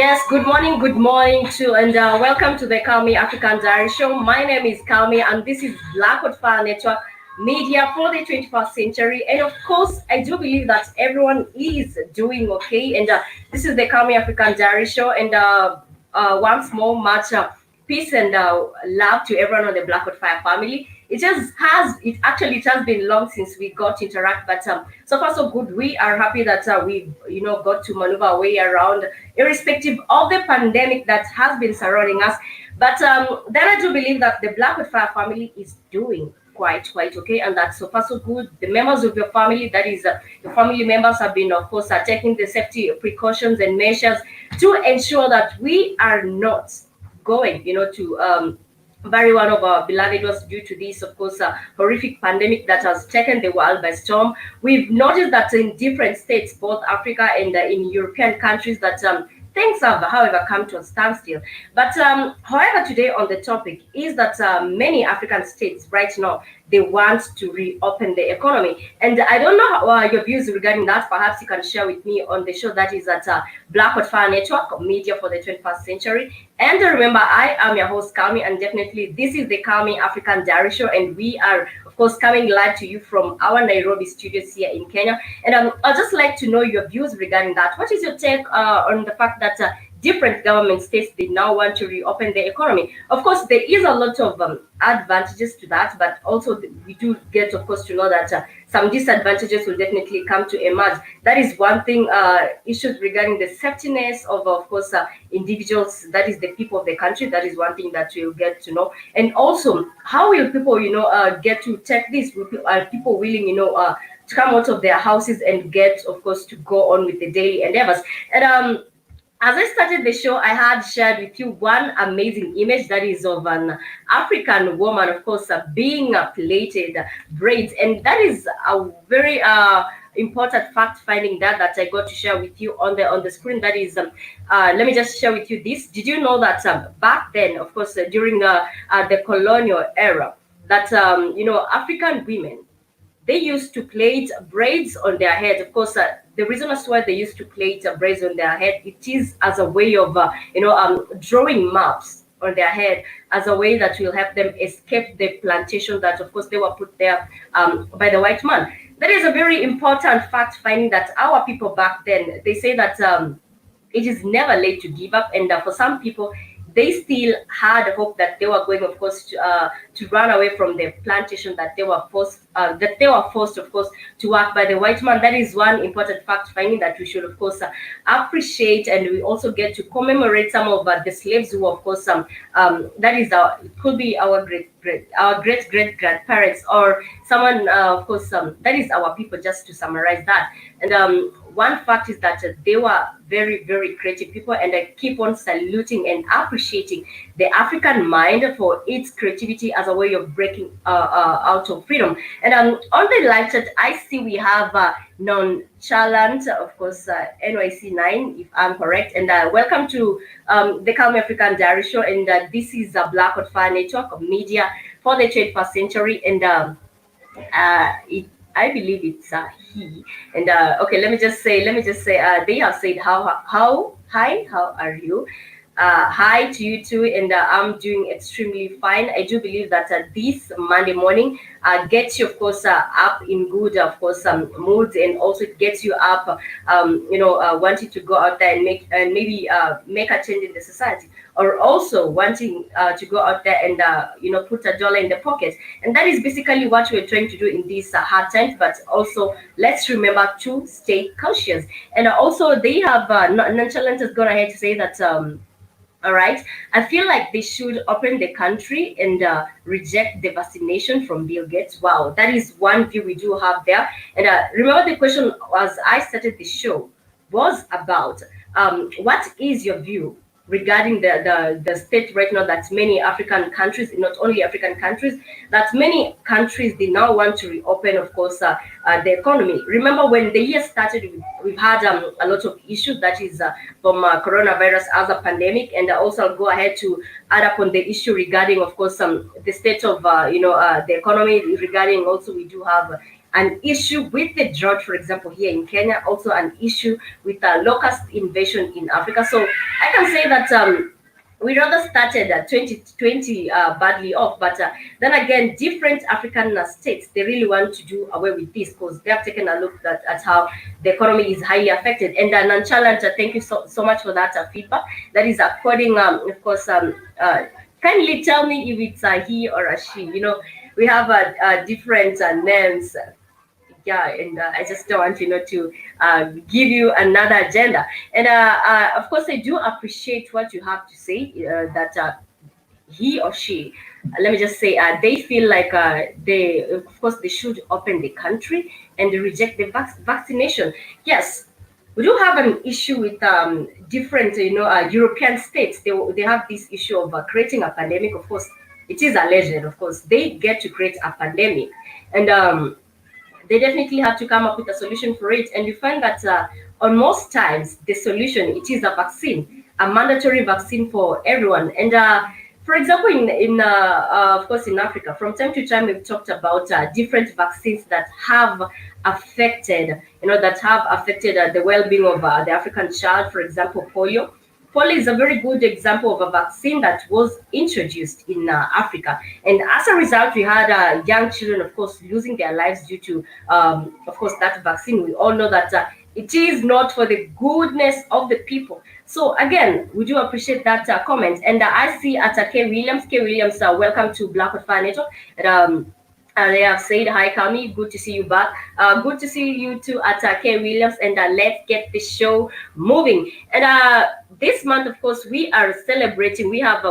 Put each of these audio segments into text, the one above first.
Yes, good morning to and welcome to the Calmie African Diary Show. My name is Calmie and this is Blackwood Fire Network Media for the 21st century. And of course, I do believe that everyone is doing okay. And this is the Calmie African Diary Show. And once more, much peace and love to everyone on the Blackwood Fire family. It has been long since we got to interact, but so far so good. We are happy that we got to maneuver our way around, irrespective of the pandemic that has been surrounding us. But then I do believe that the Blackwood Fire family is doing quite okay, and that's so far so good. The members of your family, that is, your family members have been, of course, taking the safety precautions and measures to ensure that we are not going, to bury one of our beloved was due to this, of course, horrific pandemic that has taken the world by storm. We've noticed that in different states, both Africa and in European countries, that things have, however, come to a standstill. But however, today on the topic is that many African states right now, they want to reopen the economy. And I don't know your views regarding that. Perhaps you can share with me on the show that is at Blackwood Fire Network, Media for the 21st Century. And remember, I am your host, Calmie, and definitely this is the Calmie African Diary Show. And we are, of course, coming live to you from our Nairobi studios here in Kenya. And I'd just like to know your views regarding that. What is your take on the fact that different government states, they now want to reopen the economy? Of course, there is a lot of advantages to that, but also we do get, of course, to know that some disadvantages will definitely come to emerge. That is one thing. Issues regarding the safetyness of course, individuals, that is the people of the country. That is one thing that we'll get to know. And also, how will people, get to take this? Are people willing, to come out of their houses and get, of course, to go on with the daily endeavors? And as I started the show, I had shared with you one amazing image that is of an African woman, of course, being plaited braids. And that is a very important fact finding that I got to share with you on the screen. That is, let me just share with you this. Did you know that back then, of course, during the colonial era, that, African women, they used to plait braids on their head. Of course, the reason as to why they used to plait braids on their head, it is as a way of, drawing maps on their head, as a way that will help them escape the plantation that, of course, they were put there by the white man. That is a very important fact finding that our people back then, they say that it is never late to give up. And for some people, they still had hope that they were going, of course, to run away from the plantation that they were forced, of course, to work by the white man. That is one important fact finding that we should, of course, appreciate, and we also get to commemorate some of the slaves who, of course, that is could be our great grandparents, or someone, of course, that is our people. Just to summarize that, and one fact is that they were very, very creative people, and I keep on saluting and appreciating the African mind for its creativity as a way of breaking out of freedom. And on the live chat, I see we have Nonchalant, of course, NYC9, if I'm correct. And welcome to the Calmie African Diary Show. And this is a Blackwood Fire Network of Media for the 21st century. And I believe it's he. And okay, let me just say, they have said hi, how are you? Hi to you too, and I'm doing extremely fine. I do believe that this Monday morning gets you, of course, up in good, of course, moods, and also it gets you up, wanting to go out there and maybe make a change in the society, or also wanting to go out there and put a dollar in the pocket. And that is basically what we're trying to do in these hard times. But also, let's remember to stay cautious. And also, they have Nonchalant has gone ahead to say that. All right. I feel like they should open the country and reject the vaccination from Bill Gates. Wow, that is one view we do have there. And remember, the question as I started the show was about what is your view regarding the state right now that many African countries, not only African countries, that many countries, they now want to reopen, of course, the economy. Remember, when the year started, we've had a lot of issues, that is from coronavirus as a pandemic. And also I'll go ahead to add up on the issue regarding, of course, the state of, the economy. Regarding also, we do have an issue with the drought, for example, here in Kenya, also an issue with locust invasion in Africa. So I can say that we rather started 2020 badly off, but then again, different African states, they really want to do away with this because they have taken a look at how the economy is highly affected. And Nonchalant, thank you so much for that feedback. That is according, of course, kindly tell me if it's a he or a she. We have different names. Yeah, and I just don't want to give you another agenda. And of course, I do appreciate what you have to say. That he or she, let me just say, they feel like they, of course, they should open the country and they reject the vaccination. Yes, we do have an issue with different, European states. They have this issue of creating a pandemic. Of course, it is alleged. Of course, they get to create a pandemic, and they definitely have to come up with a solution for it. And you find that on most times, the solution, it is a vaccine, a mandatory vaccine for everyone. And for example, of course, in Africa, from time to time, we've talked about different vaccines that have affected, the well-being of the African child. For example, polio. Polio is a very good example of a vaccine that was introduced in Africa. And as a result, we had young children, of course, losing their lives due to, of course, that vaccine. We all know that it is not for the goodness of the people. So again, we do appreciate that comment. And I see at K. Williams. K. Williams, welcome to Black Fire Network. And, they have said, hi, Calmie, good to see you back. Good to see you too at K. Williams. And let's get the show moving. And this month, of course, we are celebrating. We had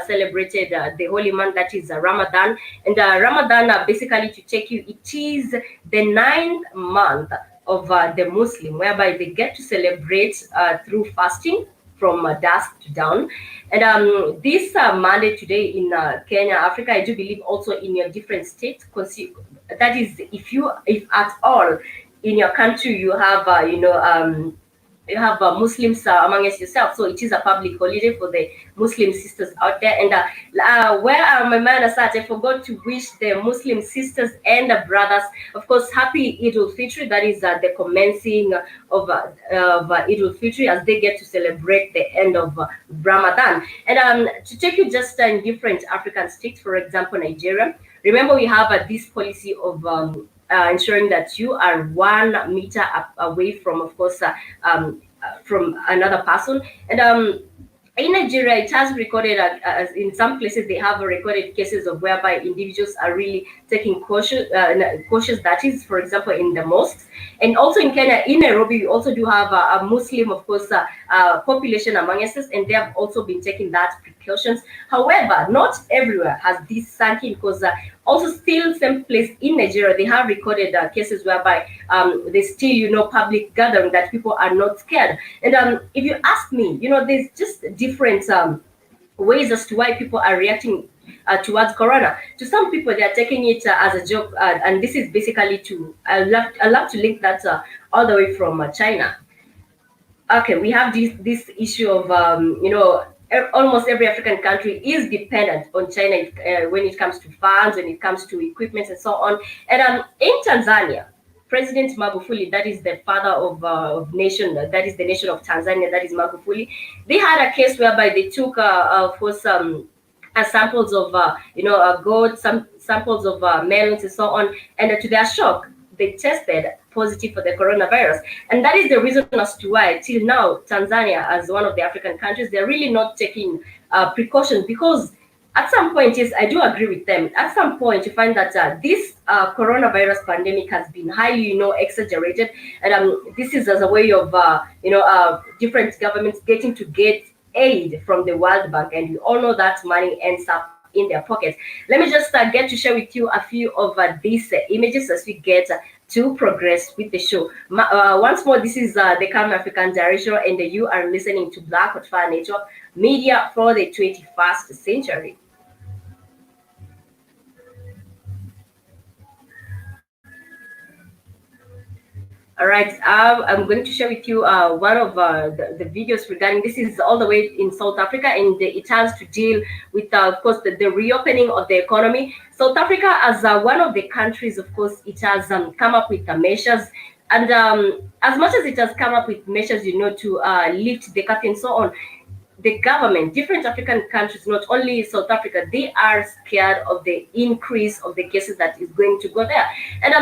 celebrated the holy month, that is Ramadan. And Ramadan, basically, to take you, it is the 9th month of the Muslim, whereby they get to celebrate through fasting from dusk to dawn. And this Monday today in Kenya, Africa, I do believe also in your different states. That is, if at all in your country you have, you have Muslims amongst yourself. So it is a public holiday for the Muslim sisters out there. And where are my manners at? I forgot to wish the Muslim sisters and brothers, of course, happy Eid al-Fitr. That is the commencing of Eid al-Fitr, as they get to celebrate the end of Ramadan. And to take you just in different African states, for example, Nigeria. Remember, we have this policy of ensuring that you are 1 meter away from, of course, from another person. And in Nigeria, it has recorded, as in some places, they have recorded cases of whereby individuals are really taking cautious. That is, for example, in the mosques, and also in Kenya, in Nairobi, we also do have a Muslim, of course, population among us, and they have also been taking that precautions. However, not everywhere has this sunk in, because also still same place in Nigeria, they have recorded cases whereby there's still, public gathering, that people are not scared. And if you ask me, there's just different ways as to why people are reacting towards corona. To some people, they are taking it as a joke, and this is basically I love to link that all the way from China. Okay, we have this issue of almost every African country is dependent on China when it comes to funds, when it comes to equipment, and so on. And in Tanzania, President Magufuli, that is the father of nation, that is the nation of Tanzania, that is Magufuli. They had a case whereby they took for some samples of goat, some samples of melons, and so on, and to their shock, they tested positive for the coronavirus. And that is the reason as to why, till now, Tanzania, as one of the African countries, they're really not taking precautions, because at some point, yes, I do agree with them. At some point, you find that this coronavirus pandemic has been highly, exaggerated. And this is as a way of, different governments getting to get aid from the World Bank. And we all know that money ends up in their pockets. Let me just get to share with you a few of these images as we get to progress with the show. Once more, this is the Calmie African Diary Show, and you are listening to Black Fire Network, media for the 21st century. All All right, I'm going to share with you one of the videos regarding this is all the way in South Africa, and it has to deal with, of course, the reopening of the economy. South Africa, as one of the countries, of course, it has come up with the measures, and as much as it has come up with measures, to lift the cap and so on, the government, different African countries, not only South Africa, they are scared of the increase of the cases that is going to go there. And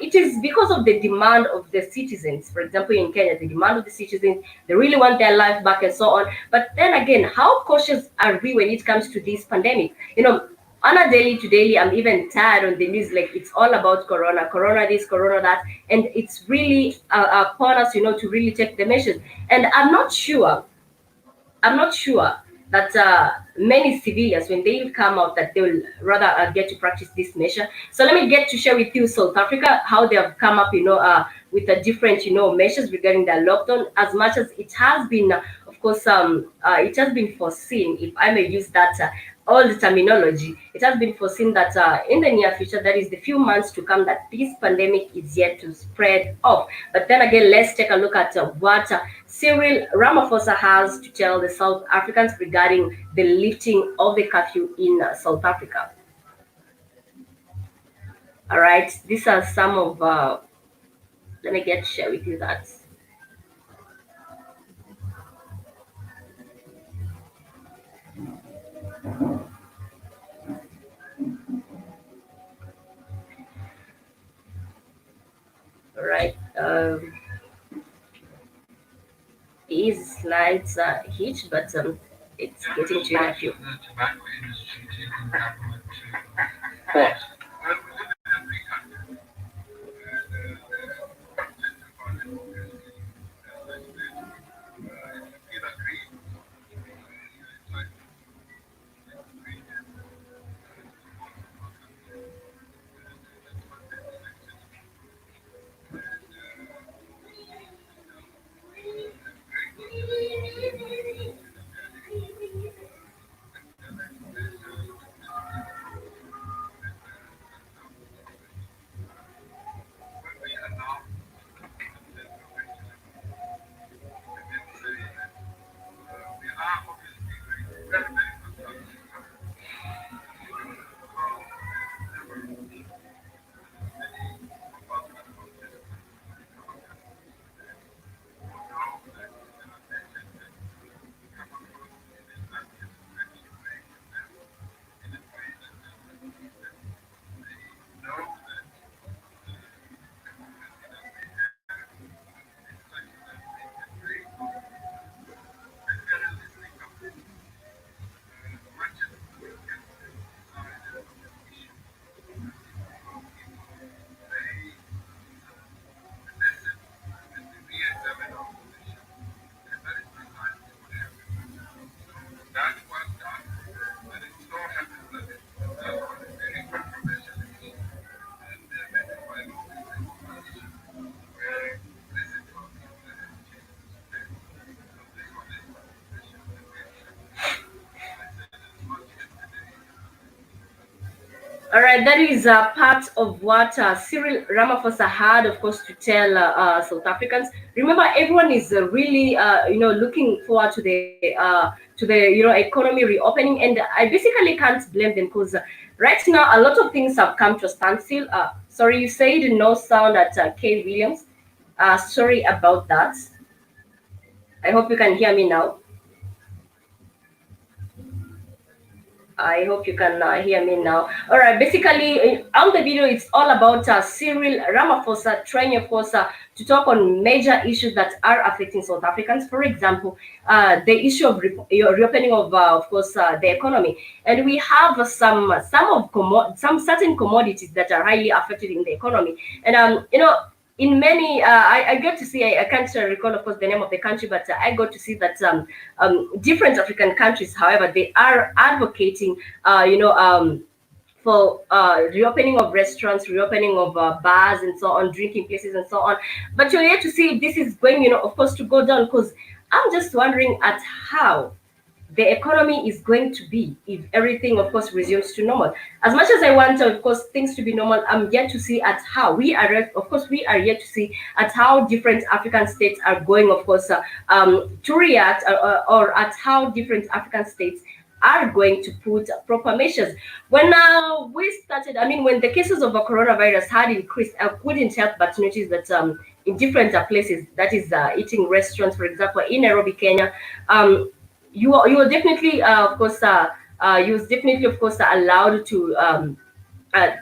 it is because of the demand of the citizens. For example, in Kenya, the demand of the citizens, they really want their life back and so on. But then again, how cautious are we when it comes to this pandemic? On a daily to daily, I'm even tired on the news, like it's all about corona this, corona that, and it's really upon us, to really take the measures. And I'm not sure that many civilians, when they will come out, that they will rather get to practice this measure. So let me get to share with you South Africa, how they have come up, with a different, measures regarding the lockdown. As much as it has been, of course, it has been foreseen, if I may use that old terminology, it has been foreseen that in the near future, that is the few months to come, that this pandemic is yet to spread off. But then again, let's take a look at what Cyril Ramaphosa has to tell the South Africans regarding the lifting of the curfew in South Africa. All right, these are some of, let me get share with you that. All right, these slides are huge, but it's getting to a few. All right, that is part of what Cyril Ramaphosa had, of course, to tell South Africans. Remember, everyone is really, looking forward to the economy reopening, and I basically can't blame them because right now a lot of things have come to a standstill. Sorry, you said no sound at K Williams. Sorry about that. I hope you can hear me now. I hope you can hear me now. All right. Basically, on the video, it's all about Cyril Ramaphosa trying, of course, to talk on major issues that are affecting South Africans. For example, the issue of reopening of course, the economy, and we have some certain commodities that are highly affected in the economy, and in many, I got to see, I can't recall, of course, the name of the country, but I got to see that different African countries, however, they are advocating, for reopening of restaurants, reopening of bars and so on, drinking places and so on. But you're yet to see if this is going, of course, to go down, because I'm just wondering at how. the economy is going to be if everything, of course, resumes to normal. As much as I want, of course, things to be normal, I'm yet to see at how we are yet to see at how different African states are going, of course, to react, or at how different African states are going to put proper measures. When we started, I mean, when the cases of the coronavirus had increased, I couldn't help but notice that in different places, that is, eating restaurants, for example, in Nairobi, Kenya, you were definitely, of course, you was definitely, of course, allowed to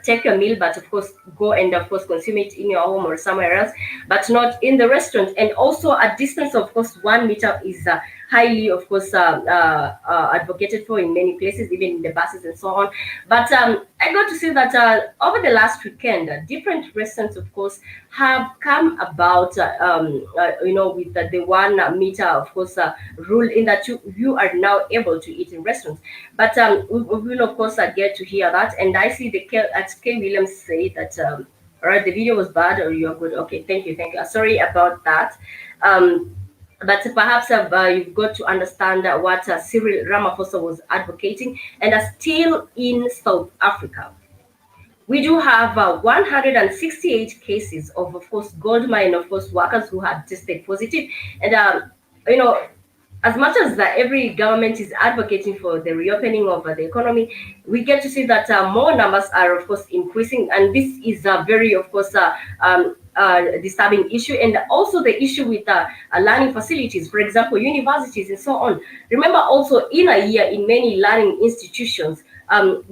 take a meal, but of course go and of course consume it in your home or somewhere else, but not in the restaurant. And also a distance of course 1 meter is highly, of course, advocated for in many places, even in the buses and so on. But I got to see that over the last weekend, different restaurants, of course, have come about, with the 1 meter, of course, rule, in that you are now able to eat in restaurants. But we will, of course, get to hear that. And I see at K. Williams say that, all right, the video was bad, or you're good. Okay, thank you, thank you. Sorry about that. But perhaps you've got to understand what Cyril Ramaphosa was advocating, and still in South Africa. We do have 168 cases of course, gold mine, of course, workers who had tested positive. And, you know, as much as every government is advocating for the reopening of the economy, we get to see that more numbers are, of course, increasing. And this is a very, of course, disturbing issue. And also the issue with learning facilities, for example, universities and so on. Remember also, in a year, in many learning institutions,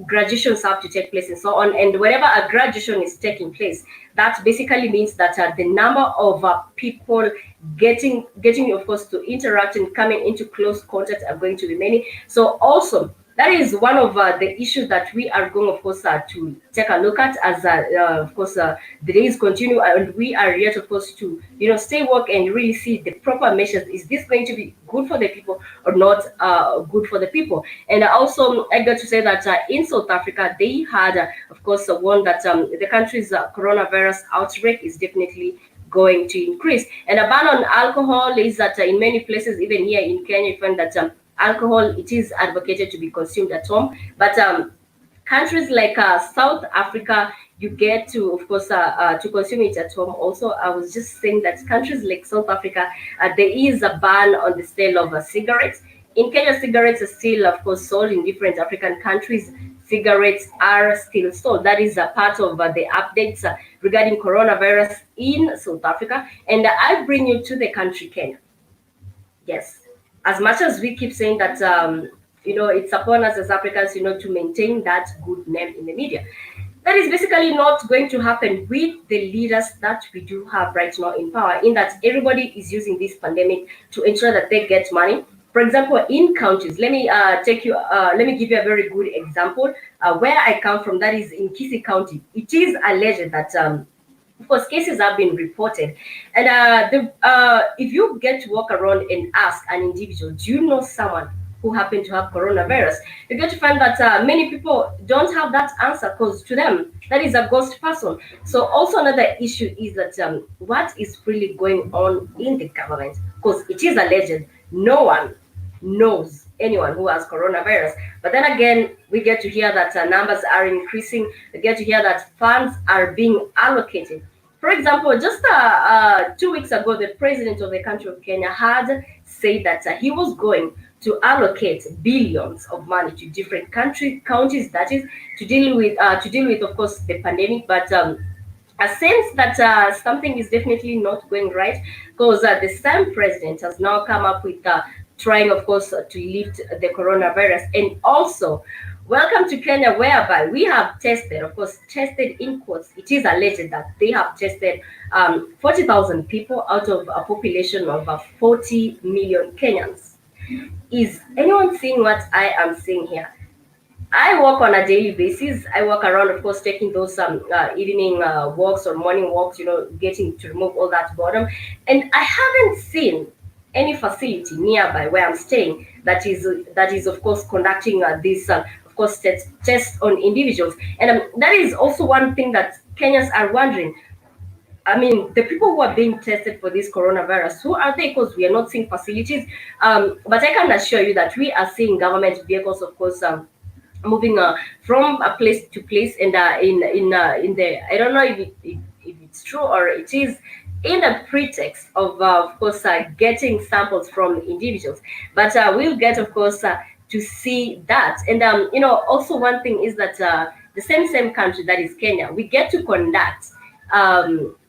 graduations have to take place and so on. And whenever a graduation is taking place, that basically means that the number of people getting, of course, to interact and coming into close contact are going to be many. So also, that is one of the issues that we are going, of course, to take a look at as, of course, the days continue, and we are yet, of course, to, stay work and really see the proper measures. Is this going to be good for the people or not good for the people? And also, I got to say that in South Africa, they had, of course, warned that the country's coronavirus outbreak is definitely going to increase. And a ban on alcohol is that in many places, even here in Kenya, you find that alcohol, it is advocated to be consumed at home. But countries like South Africa, you get to, of course, to consume it at home. Also, I was just saying that countries like South Africa, there is a ban on the sale of cigarettes. In Kenya, cigarettes are still, of course, sold. In different African countries, cigarettes are still sold. That is a part of the updates regarding coronavirus in South Africa. And I bring you to the country Kenya. Yes, as much as we keep saying that, it's upon us as Africans, to maintain that good name in the media, that is basically not going to happen with the leaders that we do have right now in power, in that everybody is using this pandemic to ensure that they get money. For example, in counties, let me give you a very good example. Where I come from, that is in Kisii County. It is alleged that, of course, cases have been reported. And if you get to walk around and ask an individual, do you know someone who happened to have coronavirus, you get to find that many people don't have that answer, because to them, that is a ghost person. So also another issue is that what is really going on in the government, because it is alleged no one knows anyone who has coronavirus. But then again, we get to hear that numbers are increasing. We get to hear that funds are being allocated. For example, just 2 weeks ago, the president of the country of Kenya had said that he was going to allocate billions of money to different counties, that is, to deal with, of course, the pandemic. But a sense that something is definitely not going right, because the same president has now come up with trying, of course, to lift the coronavirus. And also, welcome to Kenya, whereby we have tested, of course, tested in quotes. It is alleged that they have tested 40,000 people out of a population of 40 million Kenyans. Is anyone seeing what I am seeing here? I walk on a daily basis. I walk around, of course, taking those evening walks or morning walks, getting to remove all that boredom. And I haven't seen any facility nearby where I'm staying that is of course conducting this of course tests on individuals. And that is also one thing that Kenyans are wondering. I mean, the people who are being tested for this coronavirus, who are they? Because we are not seeing facilities. But I can assure you that we are seeing government vehicles, of course, moving from a place to place, and in the, I don't know if it's true or it is in a pretext of course, getting samples from individuals. But we'll get, of course, to see that. And also one thing is that the same country, that is Kenya, we get to conduct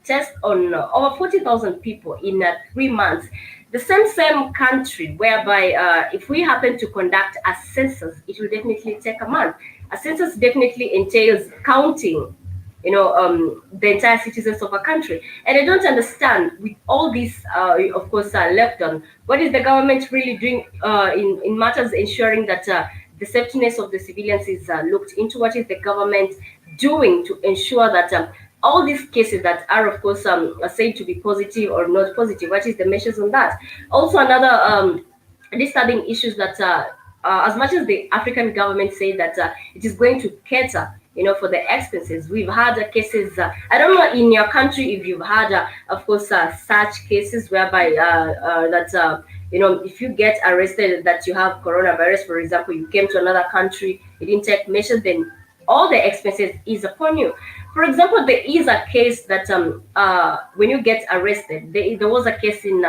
test on over 40,000 people in 3 months. The same country whereby if we happen to conduct a census, it will definitely take a month. A census definitely entails counting, the entire citizens of a country. And I don't understand, with all this, of course, left on, what is the government really doing in matters ensuring that the safetyness of the civilians is looked into? What is the government doing to ensure that all these cases that are, of course, are said to be positive or not positive, what is the measures on that? Also, another disturbing issues that as much as the African government say that it is going to cater, for the expenses, we've had cases. I don't know in your country if you've had, of course, such cases whereby that if you get arrested that you have coronavirus, for example, you came to another country, you didn't take measures, then all the expenses is upon you. For example, there is a case that when you get arrested, there was a case in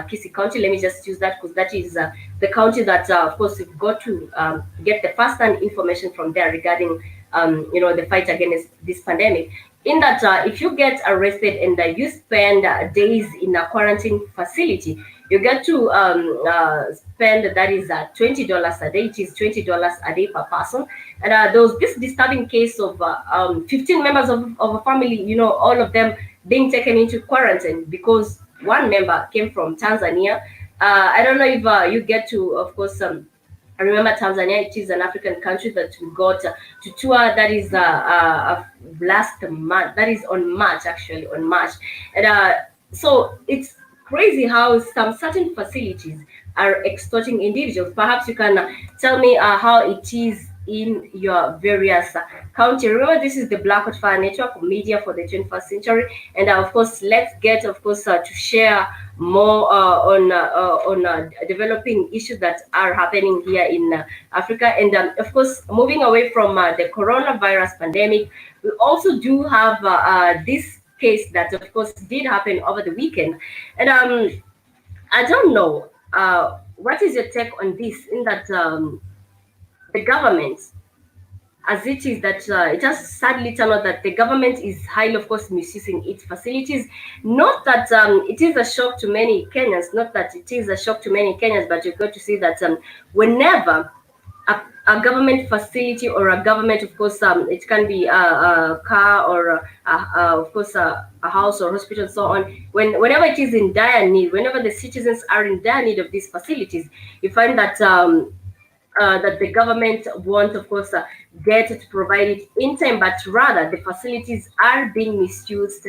Kisi County. Let me just use that because that is the county that, of course, you've got to get the first-hand information from there regarding, the fight against this pandemic. In that, if you get arrested and you spend days in a quarantine facility, you get to spend, that is $20 a day. It is $20 a day per person. And there was this disturbing case of 15 members of a family, all of them being taken into quarantine because one member came from Tanzania. I don't know if you get to, of course, I remember Tanzania. It is an African country that we got to tour. That is last month. That is on March, actually, on March. And so it's crazy how some certain facilities are extorting individuals. Perhaps you can tell me how it is in your various county. Remember, this is the Black Hot Fire Network, media for the 21st century. And of course, let's get, of course, to share more on developing issues that are happening here in Africa. And of course, moving away from the coronavirus pandemic, we also do have this case that, of course, did happen over the weekend. And I don't know, what is your take on this, in that the government, as it is that it has sadly turned out that the government is highly, of course, misusing its facilities. Not that it is a shock to many Kenyans, not that it is a shock to many Kenyans, but you've got to see that whenever a government facility or a government, of course, it can be a car or, of course, a house or hospital and so on. Whenever it is in dire need, whenever the citizens are in dire need of these facilities, you find that that the government won't, of course, get to provide it in time, but rather the facilities are being misused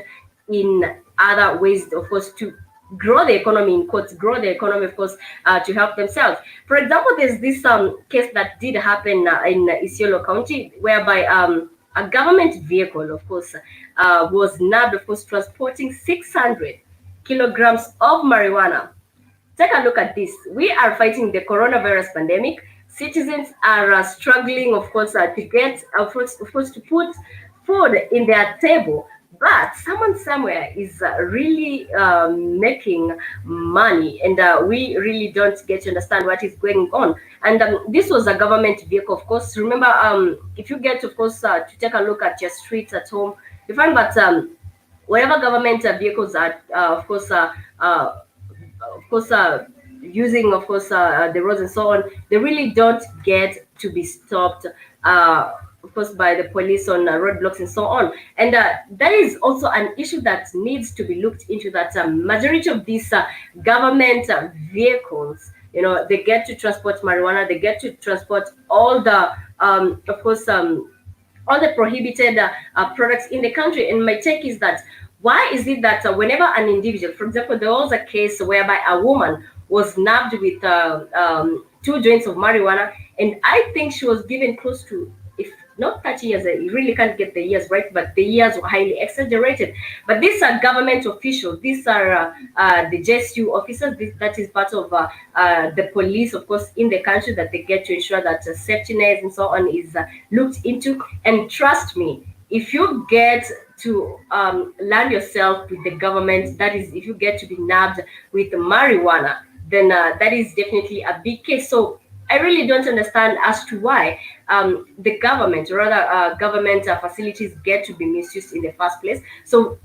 in other ways, of course, to grow the economy, in quotes, grow the economy, of course, to help themselves. For example, there's this case that did happen in Isiolo County, whereby a government vehicle, of course, was nabbed, of course, transporting 600 kilograms of marijuana. Take a look at this. We are fighting the coronavirus pandemic. Citizens are struggling, of course, to get, of course, to put food in their table. But someone somewhere is really making money, and we really don't get to understand what is going on. And this was a government vehicle, of course. Remember, if you get, of course, to take a look at your streets at home, you find that wherever government vehicles are, of course, using, of course, the roads and so on, they really don't get to be stopped, of course, by the police on roadblocks and so on. And that is also an issue that needs to be looked into, that majority of these government vehicles, they get to transport marijuana, they get to transport all the, of course, all the prohibited products in the country. And my take is that, why is it that whenever an individual, for example, there was a case whereby a woman was nabbed with 2 joints of marijuana, and I think she was given close to, if not 30 years, you really can't get the years right, but the years were highly exaggerated. But these are government officials, these are the JSU officers, that is part of the police, of course, in the country, that they get to ensure that safety nets and so on is looked into. And trust me, if you get to land yourself with the government, that is, if you get to be nabbed with marijuana, then that is definitely a big case. So I really don't understand as to why the government, or rather government facilities, get to be misused in the first place. So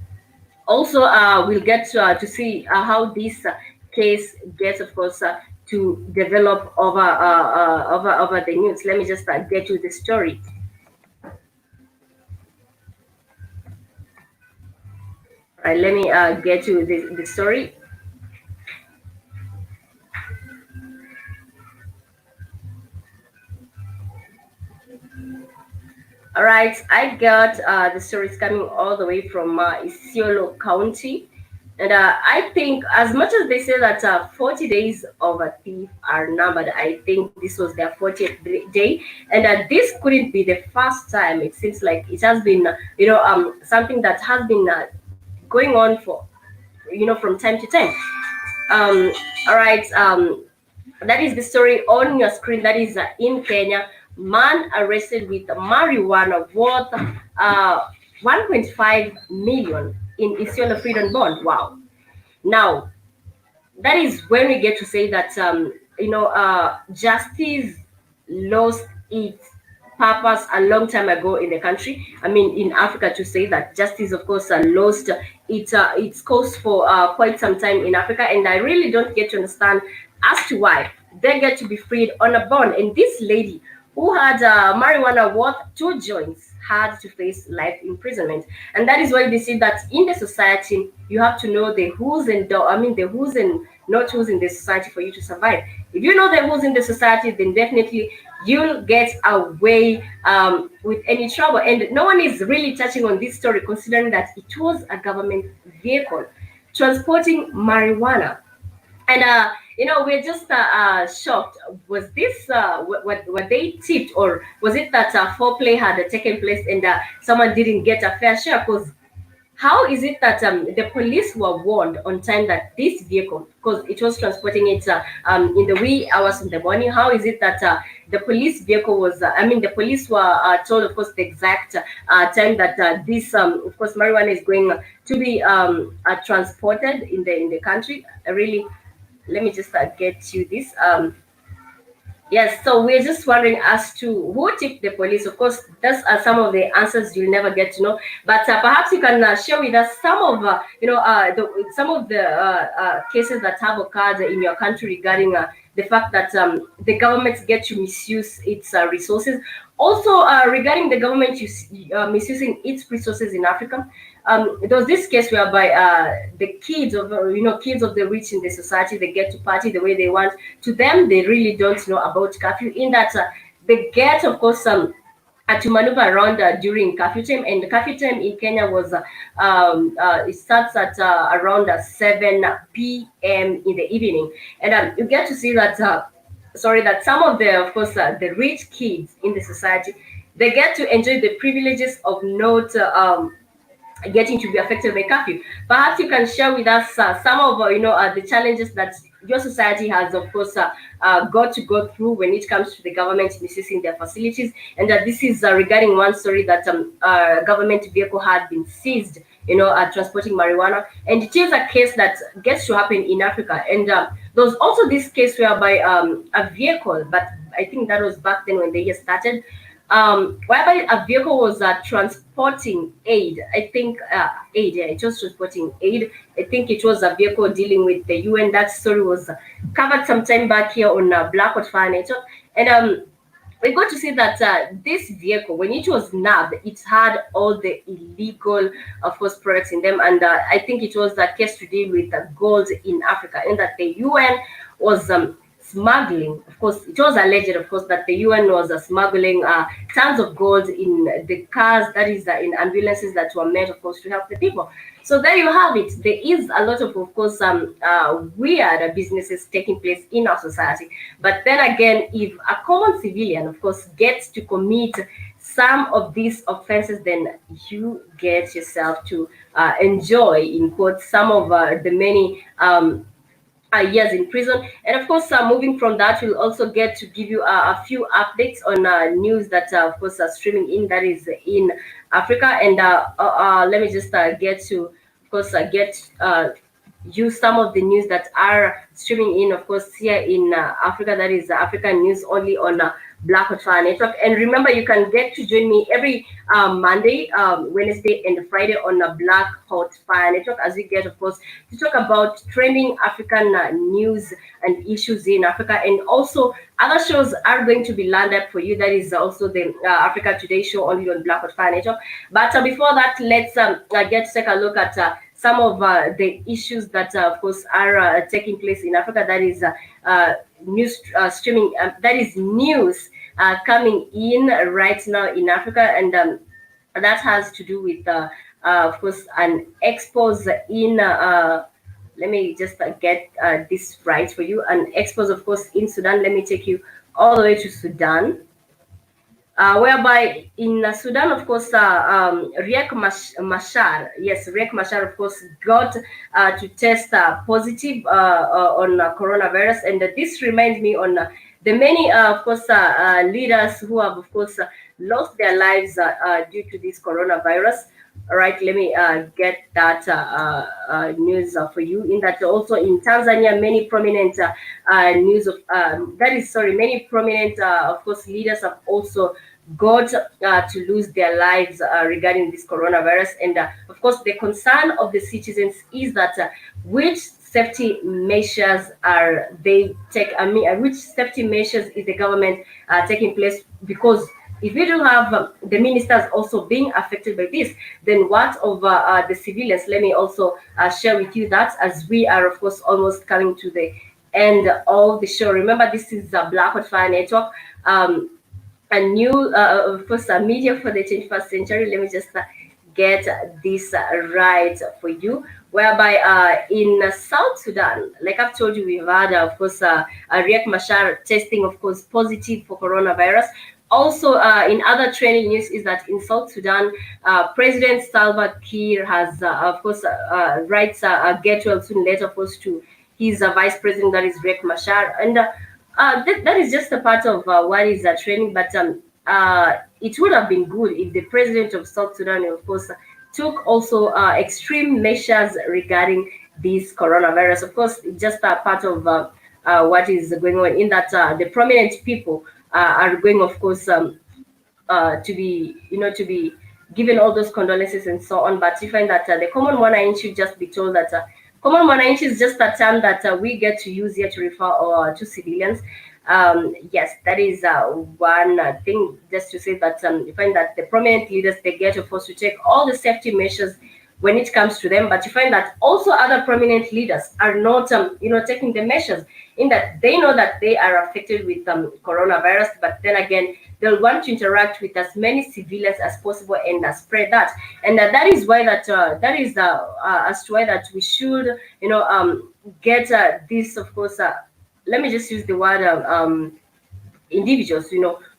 also we'll get to see how this case gets, of course, to develop over the news. Let me just get to the story. All right, let me get to the story. All right, I got the stories coming all the way from Isiolo County. And I think, as much as they say that 40 days of a thief are numbered, I think this was their 40th day. And this couldn't be the first time. It seems like it has been, something that has been going on for, from time to time. Um, all right. That is the story on your screen. That is in Kenya. Man arrested with marijuana worth 1.5 million in Isiolo Freedom Bond. Wow. Now, that is when we get to say that justice lost its purpose a long time ago in the country. I mean, in Africa, to say that justice, of course, lost its course for quite some time in Africa, and I really don't get to understand as to why they get to be freed on a bond. And this lady who had marijuana worth 2 joints had to face life imprisonment. And that is why they say that in the society, you have to know the who's and the who's and not who's in the society for you to survive. If you know the who's in the society, then definitely you'll get away with any trouble. And no one is really touching on this story, considering that it was a government vehicle transporting marijuana. And we're just shocked. Was this what they tipped, or was it that foreplay had taken place and someone didn't get a fair share? Because how is it that the police were warned on time that this vehicle, because it was transporting it in the wee hours in the morning, how is it that the police vehicle was, the police were told, of course, the exact time that this, of course, marijuana is going to be transported in the country? Really, let me just get to this. Yes, so we're just wondering as to who tipped the police. Of course, those are some of the answers you'll never get to know. But perhaps you can share with us some of, some of the cases that have occurred in your country regarding the fact that the government get to misuse its resources. Also, regarding the government misusing its resources in Africa, there was this case whereby the kids of kids of the rich in the society, they get to party the way they want. To them, they really don't know about curfew. In that they get, of course, to maneuver around during curfew time. And the curfew time in Kenya was it starts at around 7 p.m. in the evening, and you get to see that. That some of the, of course, the rich kids in the society, they get to enjoy the privileges of not getting to be affected by curfew. Perhaps you can share with us some of the challenges that your society has, of course, got to go through when it comes to the government misusing their facilities. And this is regarding one story that government vehicle had been seized, transporting marijuana, and it is a case that gets to happen in Africa. And there was also this case whereby a vehicle, but I think that was back then when the year started, whereby a vehicle was transporting aid. I think aid, yeah, it was transporting aid. I think it was a vehicle dealing with the UN. That story was covered some time back here on Black Fire Network. And we got to see that this vehicle, when it was nabbed, it had all the illegal, of course, products in them. And I think it was a case to deal with gold in Africa, and that the UN was smuggling. Of course, it was alleged, of course, that the UN was smuggling tons of gold in the cars, that is, in ambulances that were meant, of course, to help the people. So there you have it. There is a lot of course, weird businesses taking place in our society. But then again, if a common civilian, of course, gets to commit some of these offenses, then you get yourself to enjoy, in quotes, some of the many years in prison. And of course, moving from that, we'll also get to give you a few updates on news that, of course, are streaming in, that is in Africa. And let me just get to, of course, get use some of the news that are streaming in, of course, here in Africa. That is African news only on Black Hot Fire Network. And remember, you can get to join me every Monday, Wednesday, and Friday on Black Hot Fire Network, as we get, of course, to talk about trending African news and issues in Africa. And also, other shows are going to be lined up for you. That is also the Africa Today show only on Black Hot Fire Network. But before that, let's get to take a look at some of the issues that, of course, are taking place in Africa. That is news streaming. That is news coming in right now in Africa, and that has to do with, of course, an expose in. Let me just get this right for you. An expose, of course, in Sudan. Let me take you all the way to Sudan. Whereby in Sudan, of course, Riek Machar, yes, Riek Machar, of course, got to test positive on coronavirus. And this reminds me on the many, of course, leaders who have, of course, lost their lives due to this coronavirus. All right, let me get that news for you. In that, also in Tanzania, many prominent many prominent, of course, leaders have also got to lose their lives regarding this coronavirus. And of course, the concern of the citizens is that which safety measures are they take? I mean, which safety measures is the government taking place? Because if we do have the ministers also being affected by this, then what of the civilians? Let me also share with you that, as we are, of course, almost coming to the end of the show. Remember, this is Black Hot Fire Network, a new, of course, media for the 21st century. Let me just get this right for you. Whereby in South Sudan, like I've told you, we've had, of course, Riek Machar testing, of course, positive for coronavirus. Also, in other trending news is that in South Sudan, President Salva Kiir has, of course, writes a get well soon letter, of course, to his vice president, that is Riek Machar. And that is just a part of what is trending. But it would have been good if the president of South Sudan, of course, took also extreme measures regarding this coronavirus. Of course, it's just a part of what is going on, in that the prominent people are going, of course, to be, to be given all those condolences and so on. But you find that the common one should just be told that common one is just a term that we get to use here to refer to civilians. Yes, that is one thing, just to say that you find that the prominent leaders, they get, of course, to take all the safety measures when it comes to them. But you find that also other prominent leaders are not, taking the measures, in that they know that they are affected with coronavirus, but then again, they'll want to interact with as many civilians as possible and spread that. And that is why that is as to why that we should, get this, of course. Let me just use the word individuals,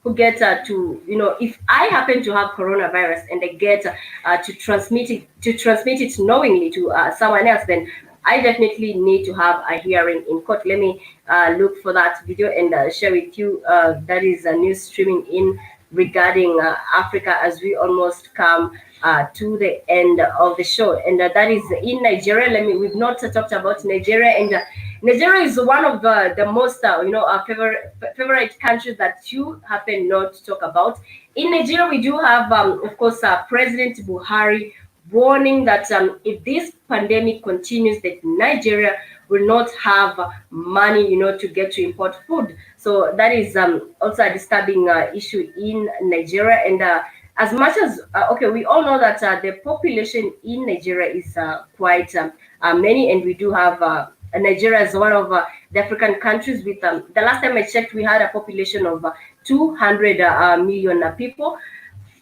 who get to, if I happen to have coronavirus and they get to transmit it knowingly to someone else, then I definitely need to have a hearing in court. Let me look for that video and share with you. That is a news streaming in regarding Africa, as we almost come to the end of the show. And that is in Nigeria. We've not talked about Nigeria, and Nigeria is one of the most, favorite countries that you happen not to talk about. In Nigeria, we do have, of course, President Buhari warning that if this pandemic continues, that Nigeria will not have money, to get to import food. So that is also a disturbing issue in Nigeria. And as much as, we all know that the population in Nigeria is quite many, and we do have Nigeria is one of the African countries with the last time I checked, we had a population of 200 million people.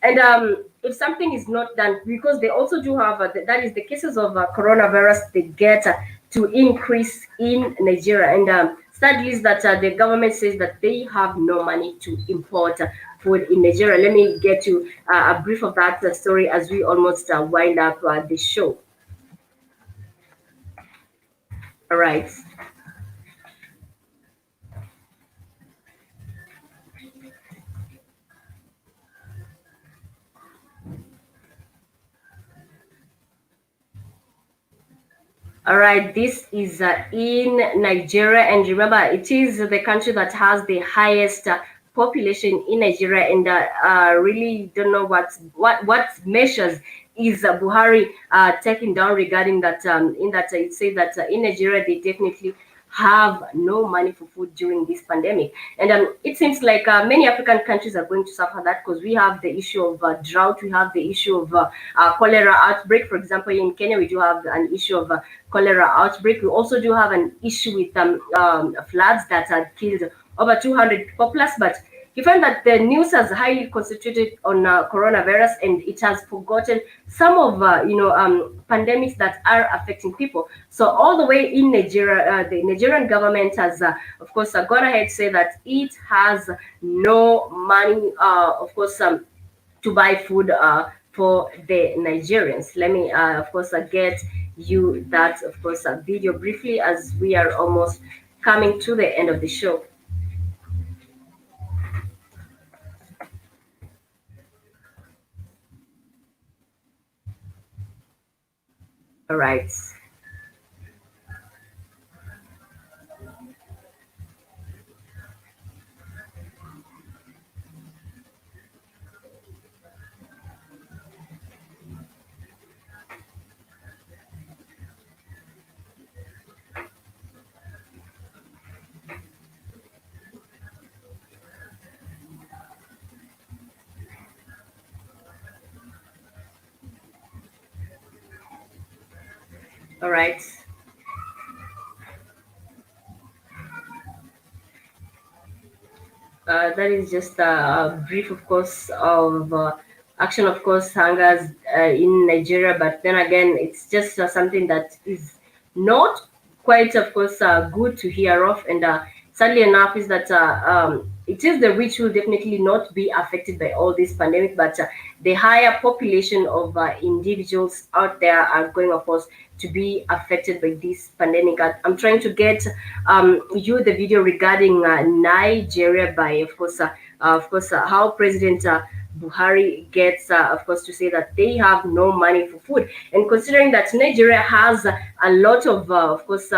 And if something is not done, because they also do have, that is the cases of coronavirus, they get to increase in Nigeria. And studies that the government says that they have no money to import food in Nigeria. Let me get you a brief of that story as we almost wind up the show. All right. All right, this is in Nigeria, and remember, it is the country that has the highest population in Nigeria, and really don't know what measures is Buhari taking down regarding that. In that, it says that in Nigeria they definitely have no money for food during this pandemic. And it seems like many African countries are going to suffer that, because we have the issue of drought, we have the issue of cholera outbreak. For example, in Kenya, we do have an issue of cholera outbreak. We also do have an issue with floods that had killed over 200 people plus. But you find that the news has highly concentrated on coronavirus, and it has forgotten some of pandemics that are affecting people. So all the way in Nigeria, the Nigerian government has, of course, gone ahead to say that it has no money, of course, to buy food for the Nigerians. Let me, of course, get you that, of course, video briefly, as we are almost coming to the end of the show. All right. All right. That is just a brief, of course, of action, of course, hangers in Nigeria. But then again, it's just something that is not quite, of course, good to hear of. And sadly enough, is that it is the rich who definitely not be affected by all this pandemic, but the higher population of individuals out there are going, of course, to be affected by this pandemic. I'm trying to get you the video regarding Nigeria by, of course, how President Buhari gets, of course, to say that they have no money for food, and considering that Nigeria has a lot of course.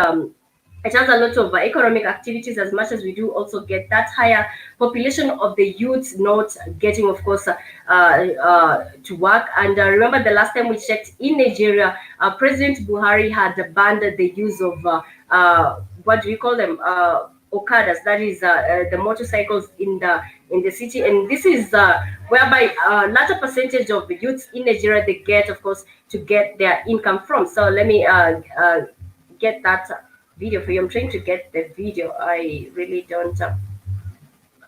It has a lot of economic activities. As much as we do also get that higher population of the youth not getting, of course, to work. And remember, the last time we checked in Nigeria, President Buhari had banned the use of what do we call them, okadas, that is the motorcycles in the city. And this is whereby a larger percentage of the youths in Nigeria, they get, of course, to get their income from. So let me get that video for you. I'm trying to get the video. I really don't,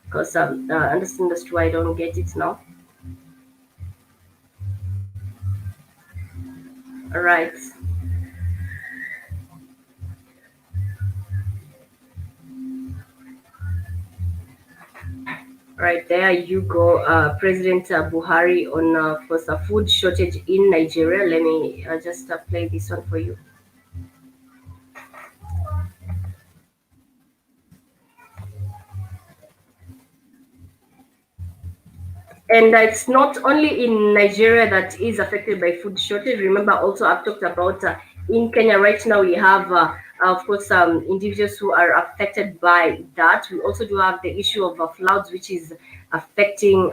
because understand as to why I don't get it now. All right. Right, there you go. President Buhari on, of course, a food shortage in Nigeria. Let me just play this one for you. And it's not only in Nigeria that is affected by food shortage. Remember, also I've talked about in Kenya right now we have, of course, individuals who are affected by that. We also do have the issue of floods, which is affecting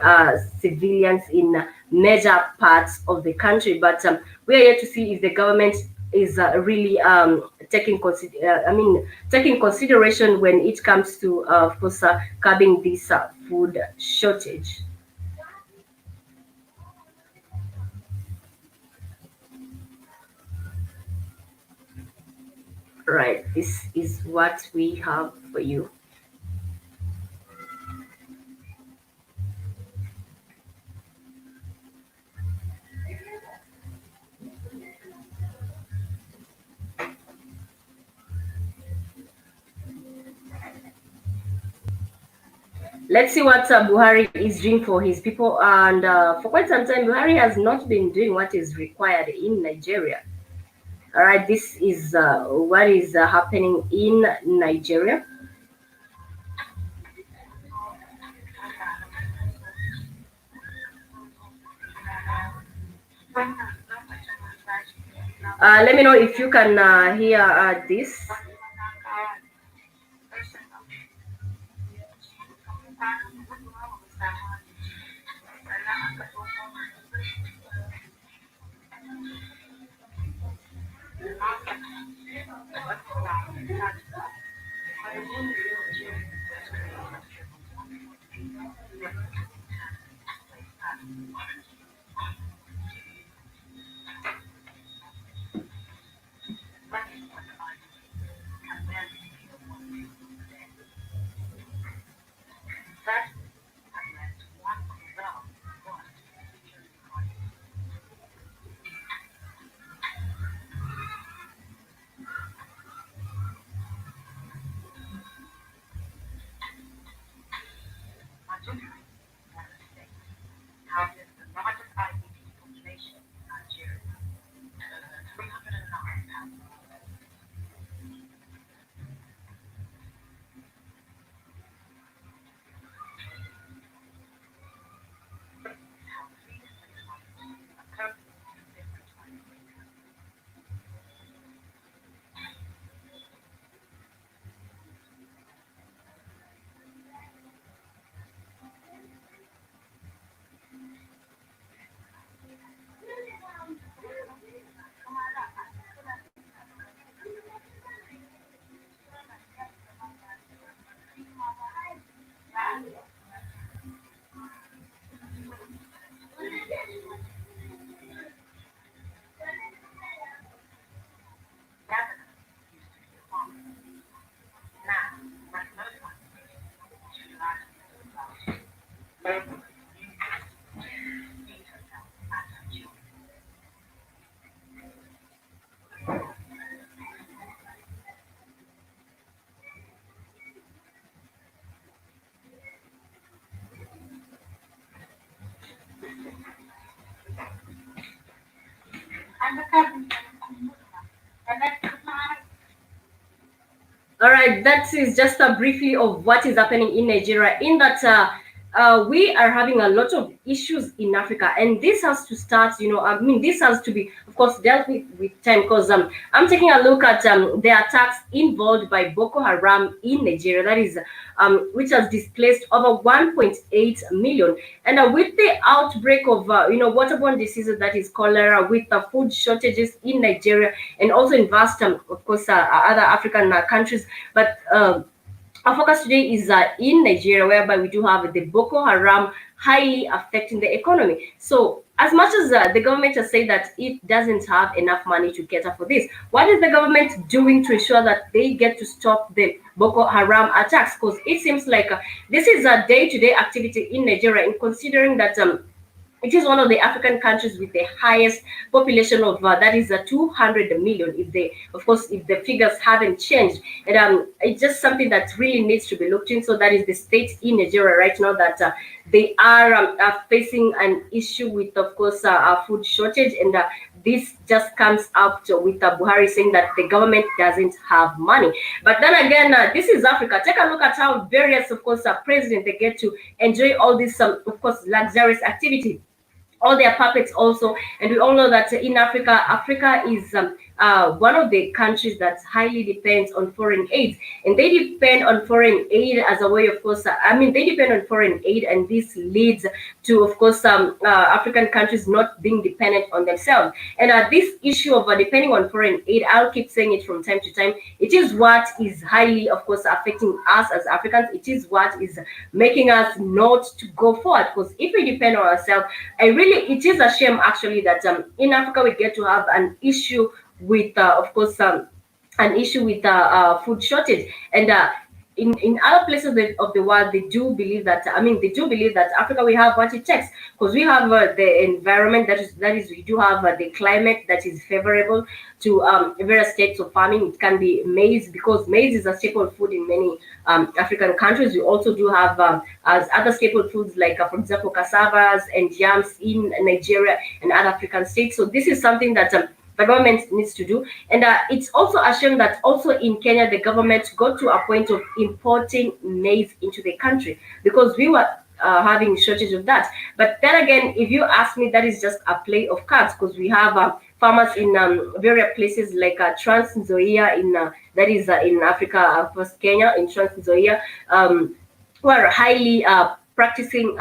civilians in major parts of the country. But we are yet to see if the government is really taking consideration when it comes to, of course, curbing this food shortage. Right, this is what we have for you. Let's see what Buhari is doing for his people. And for quite some time, Buhari has not been doing what is required in Nigeria. All right, this is what is happening in Nigeria. Let me know if you can hear this. All right, that is just a briefly of what is happening in Nigeria. In that we are having a lot of issues in Africa, and this has to start. I mean, this has to be, of course, dealt with time. Because I'm taking a look at the attacks involved by Boko Haram in Nigeria. That is, which has displaced over 1.8 million, and with the outbreak of waterborne diseases, that is cholera, with the food shortages in Nigeria, and also in vast, of course, other African countries. But our focus today is in Nigeria, whereby we do have the Boko Haram highly affecting the economy. So, as much as the government has said that it doesn't have enough money to cater for this, what is the government doing to ensure that they get to stop the Boko Haram attacks? Because it seems like this is a day-to-day activity in Nigeria, and considering that it is one of the African countries with the highest population of that is 200 million. If they, of course, if the figures haven't changed, and it's just something that really needs to be looked in. So that is the state in Nigeria right now, that they are facing an issue with, of course, a food shortage, and this just comes up with Buhari saying that the government doesn't have money. But then again, this is Africa. Take a look at how various, of course, presidents, they get to enjoy all this, of course, luxurious activity, all their puppets also. And we all know that in Africa is one of the countries that highly depends on foreign aid, and they depend on foreign aid as a way, of course, they depend on foreign aid, and this leads to, of course, African countries not being dependent on themselves. And this issue of depending on foreign aid, I'll keep saying it from time to time, it is what is highly, of course, affecting us as Africans. It is what is making us not to go forward, because if we depend on ourselves, it is a shame actually that in Africa we get to have an issue with, of course, an issue with food shortage. And in other places of the world, they do believe that, they do believe that Africa, we have what it takes, because we have the environment, that is we do have the climate that is favorable to various states of farming. It can be maize, because maize is a staple food in many African countries. We also do have as other staple foods like, for example, cassavas and yams in Nigeria and other African states. So this is something that the government needs to do. And it's also a shame that also in Kenya, the government got to a point of importing maize into the country, because we were having shortage of that. But then again, if you ask me, that is just a play of cards, because we have farmers in various places like Trans Nzoia that is in Africa, first Kenya, in Trans Nzoia, who are highly practicing,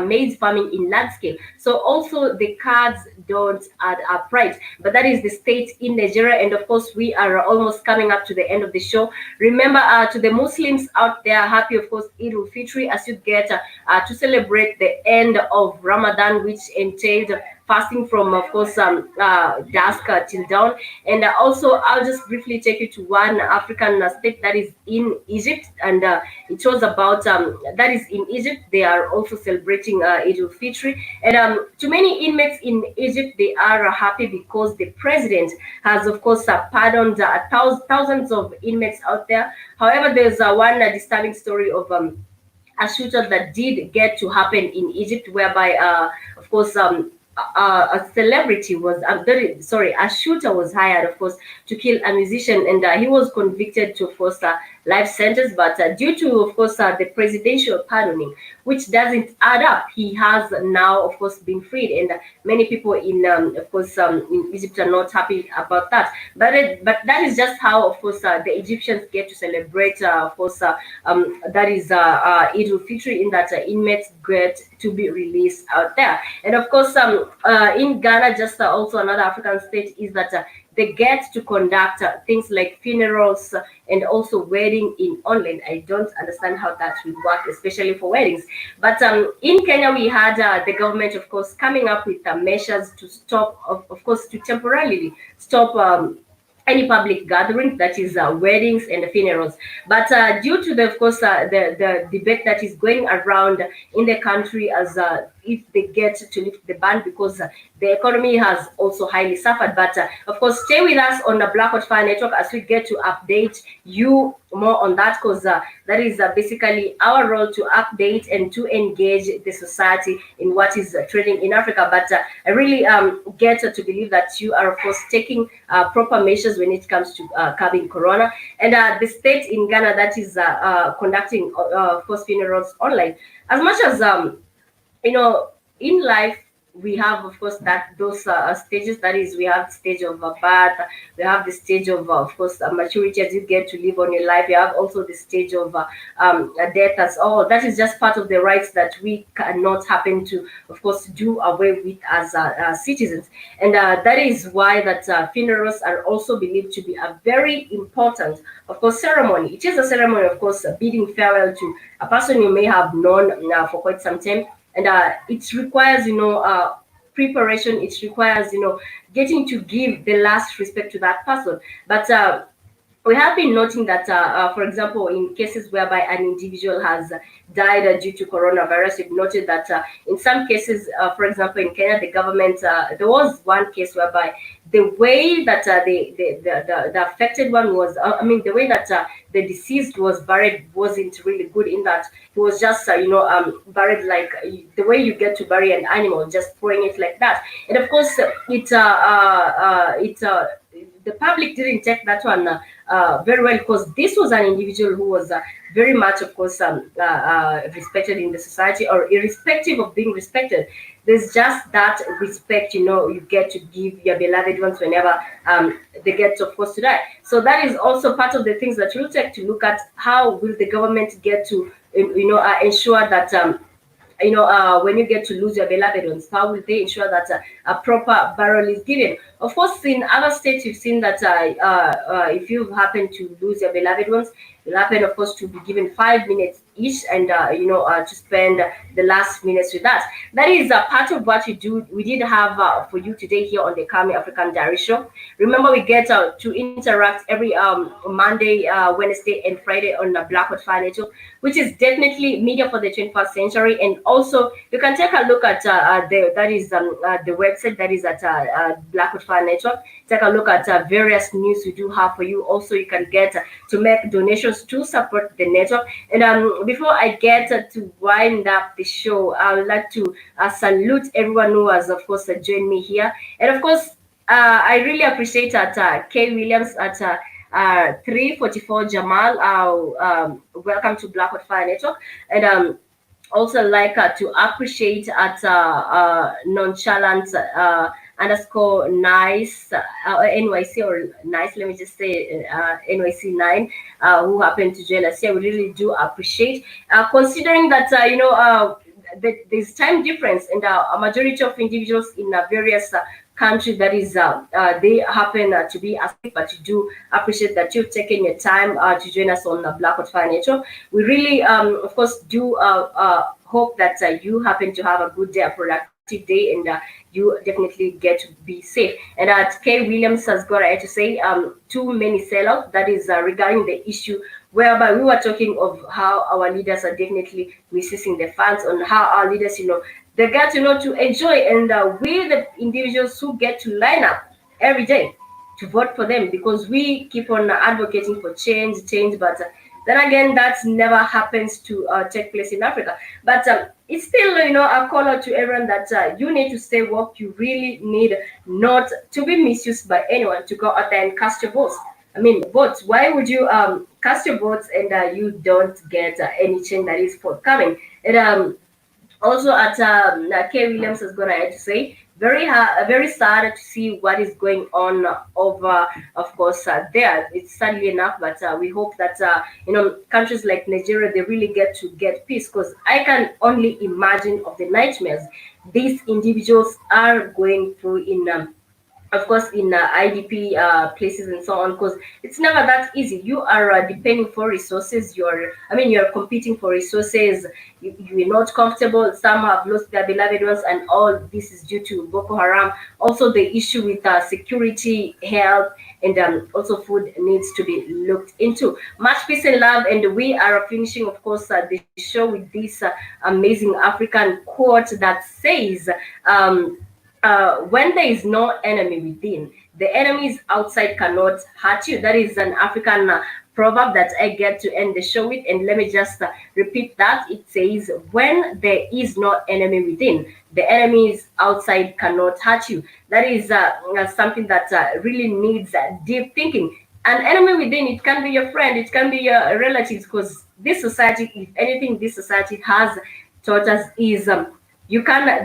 maize farming in large scale. So also the cards don't add up right. But that is the state in Nigeria, and of course we are almost coming up to the end of the show. Remember, to the Muslims out there, happy of course Eid ul Fitri, as you get to celebrate the end of Ramadan, which entailed fasting from, of course, dusk till dawn. And also, I'll just briefly take you to one African state that is in Egypt, and it was about that is in Egypt. They are also celebrating Eid al Fitri, and to many inmates in Egypt, they are happy because the president has, of course, pardoned thousands of inmates out there. However, there's one disturbing story of a shooter that did get to happen in Egypt, whereby, of course, a celebrity was, a shooter was hired, of course, to kill a musician, and he was convicted to, of course, life sentence. But due to, of course, the presidential pardoning, which doesn't add up, he has now, of course, been freed, and many people in, of course, in Egypt are not happy about that. But that is just how, of course, the Egyptians get to celebrate, of course, that is Eid al Fitri, in that inmates get to be released out there. And of course, in Ghana, just also another African state, is that they get to conduct things like funerals and also wedding in online. I don't understand how that will work, especially for weddings. But in Kenya, we had the government, of course, coming up with measures to stop, of course, to temporarily stop any public gatherings, that is weddings and funerals. But due to the, of course, the debate that is going around in the country, as if they get to lift the ban, because the economy has also highly suffered. But of course, stay with us on the Blackout Fire Network as we get to update you more on that, because that is basically our role, to update and to engage the society in what is trending in Africa. But I really get to believe that you are, of course, taking proper measures when it comes to curbing corona. And the state in Ghana that is conducting, of course, funerals online. As much as in life, we have, of course, that those stages. That is, we have the stage of birth, we have the stage of course, maturity, as you get to live on your life. You have also the stage of death, as all that is just part of the rights that we cannot happen to, of course, do away with as citizens. And that is why that funerals are also believed to be a very important, of course, ceremony. It is a ceremony, of course, bidding farewell to a person you may have known for quite some time. And it requires, preparation. It requires, getting to give the last respect to that person. But we have been noting that, for example, in cases whereby an individual has died due to coronavirus, we've noted that in some cases, for example, in Kenya, the government, there was one case whereby the way that the affected one was, the way that the deceased was buried wasn't really good, in that he was just, buried like the way you get to bury an animal, just throwing it like that. And of course, the public didn't take that one very well, because this was an individual who was very much, of course, respected in the society, or irrespective of being respected. There's just that respect, you get to give your beloved ones whenever they get, of course, to die. So that is also part of the things that we'll take to look at. How will the government get to, ensure that when you get to lose your beloved ones, how will they ensure that a proper burial is given? Of course, in other states, you've seen that if you happen to lose your beloved ones, You'll happen, of course, to be given 5 minutes each, and to spend the last minutes with us. That is part of what we did have for you today here on the Calmie African Diary Show. Remember, we get to interact every Monday, Wednesday, and Friday on Blackwood Financial, which is definitely media for the 21st century. And also, you can take a look at the website that is at Blackwood Financial. Take a look at various news we do have for you. Also, you can get to make donations to support the network. And before I get to wind up the show, I would like to salute everyone who has, of course, joined me here. And of course, I really appreciate at Kay Williams at 344 Jamal. Welcome to Blackwood Fire Network. And also like to appreciate at nonchalant underscore nice NYC or nice, let me just say NYC9, who happened to join us here. We really do appreciate, considering that there's time difference, and a majority of individuals in various country that is they happen to be asleep, but you do appreciate that you've taken your time to join us on Blackwood Financial. We really of course do hope that you happen to have a good day, a productive day, and you definitely get to be safe. And Kay Williams has got to say too many sellouts. That is regarding the issue whereby we were talking of how our leaders are definitely misusing the funds, on how our leaders, they get to enjoy, and we the individuals who get to line up every day to vote for them, because we keep on advocating for change, but then again, that never happens to take place in Africa. But it's still, a call out to everyone that you need to stay woke. You really need not to be misused by anyone, to go out there and cast your votes. I mean, votes. Why would you cast your votes and you don't get any change that is forthcoming? And also at Kay Williams has got to say, very sad to see what is going on over, of course, there. It's sadly enough, but we hope that countries like Nigeria, they really get peace, because I can only imagine of the nightmares these individuals are going through in of course, in IDP places and so on, because it's never that easy. You are depending for resources. You're competing for resources. You're not comfortable. Some have lost their beloved ones, and all this is due to Boko Haram. Also, the issue with security, health, and also food needs to be looked into. Much peace and love, and we are finishing, of course, the show with this amazing African quote that says, when there is no enemy within, the enemies outside cannot hurt you. That is an African proverb that I get to end the show with. And let me just repeat that. It says, when there is no enemy within, the enemies outside cannot hurt you. That is something that really needs deep thinking. An enemy within, it can be your friend, it can be your relatives, because this society, if anything, this society has taught us is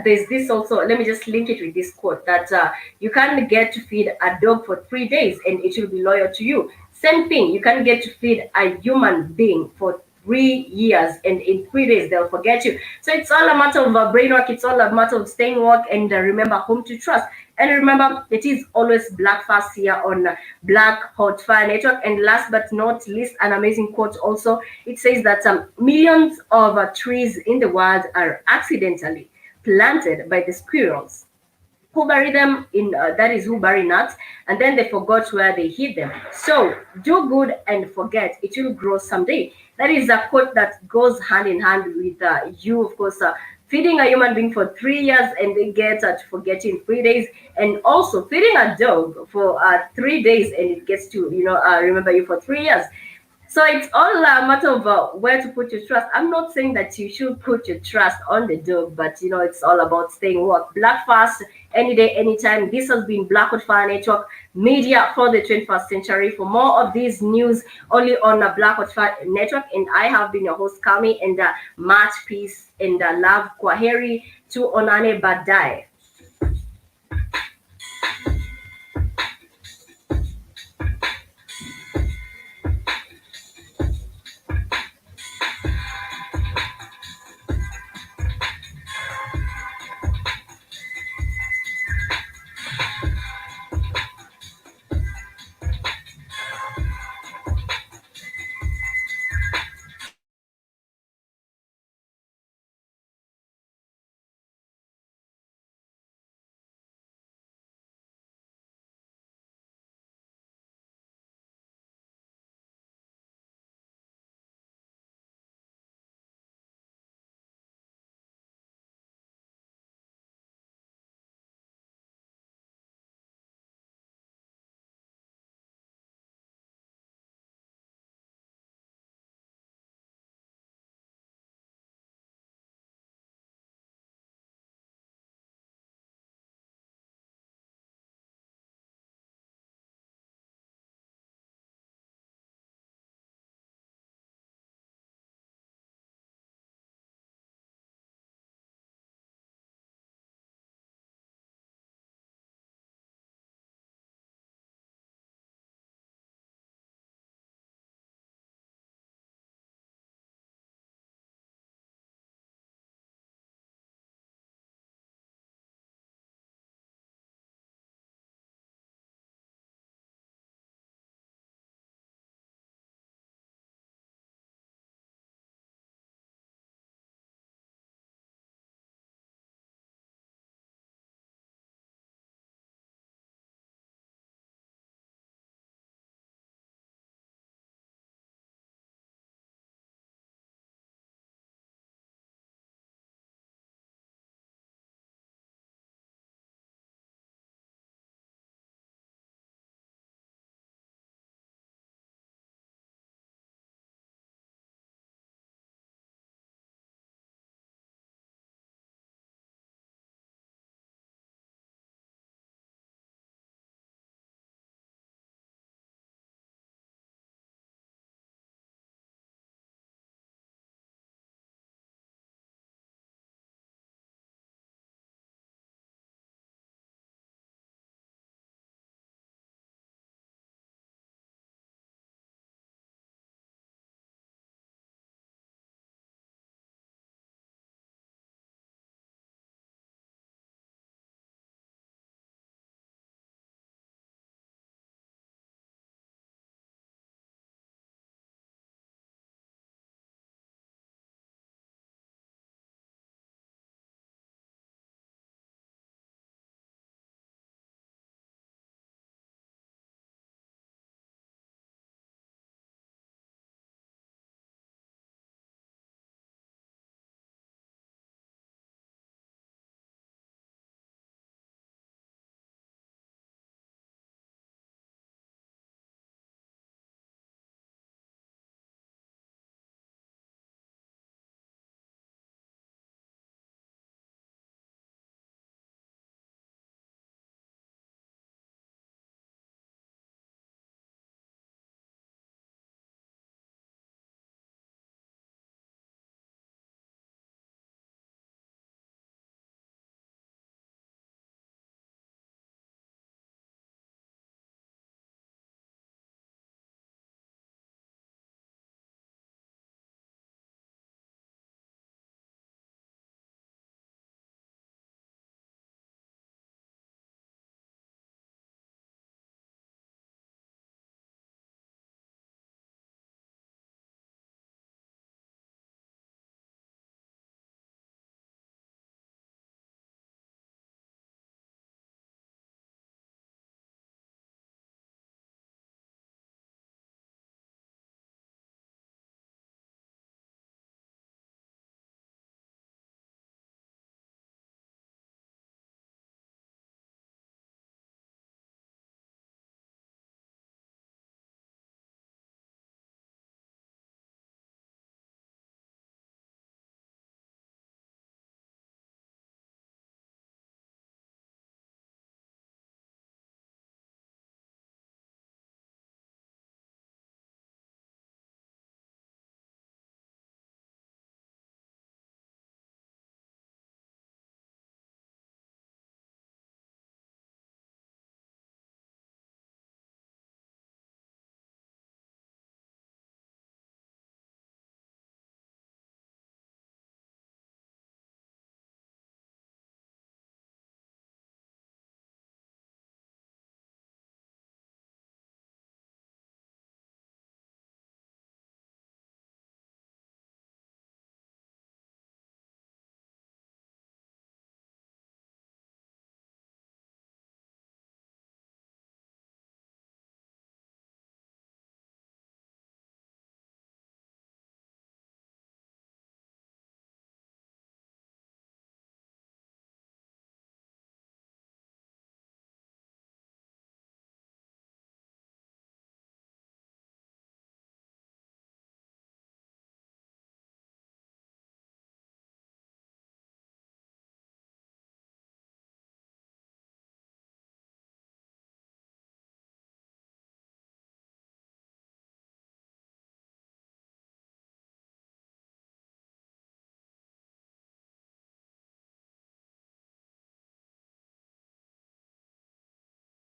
there's this also, let me just link it with this quote, that you can get to feed a dog for 3 days and it will be loyal to you. Same thing, you can get to feed a human being for 3 years, and in 3 days they'll forget you. So it's all a matter of brain work, it's all a matter of staying work, and remember whom to trust. And remember, it is always Black Fast here on Black Hot Fire Network. And last but not least, an amazing quote also. It says that millions of trees in the world are accidentally planted by the squirrels who bury them in, that is, who bury nuts, and then they forgot where they hid them. So do good and forget, it will grow someday. That is a quote that goes hand in hand with you, of course, feeding a human being for 3 years and they get to forget you in 3 days, and also feeding a dog for 3 days and it gets to remember you for 3 years. So it's all a matter of where to put your trust. I'm not saying that you should put your trust on the dog, but it's all about staying woke. Black Fast, any day, anytime. This has been Blackwood Fire Network, media for the 21st century. For more of these news, only on Blackwood Fire Network. And I have been your host, Calmie, and much peace and love. Kwaheri to Onane Badai.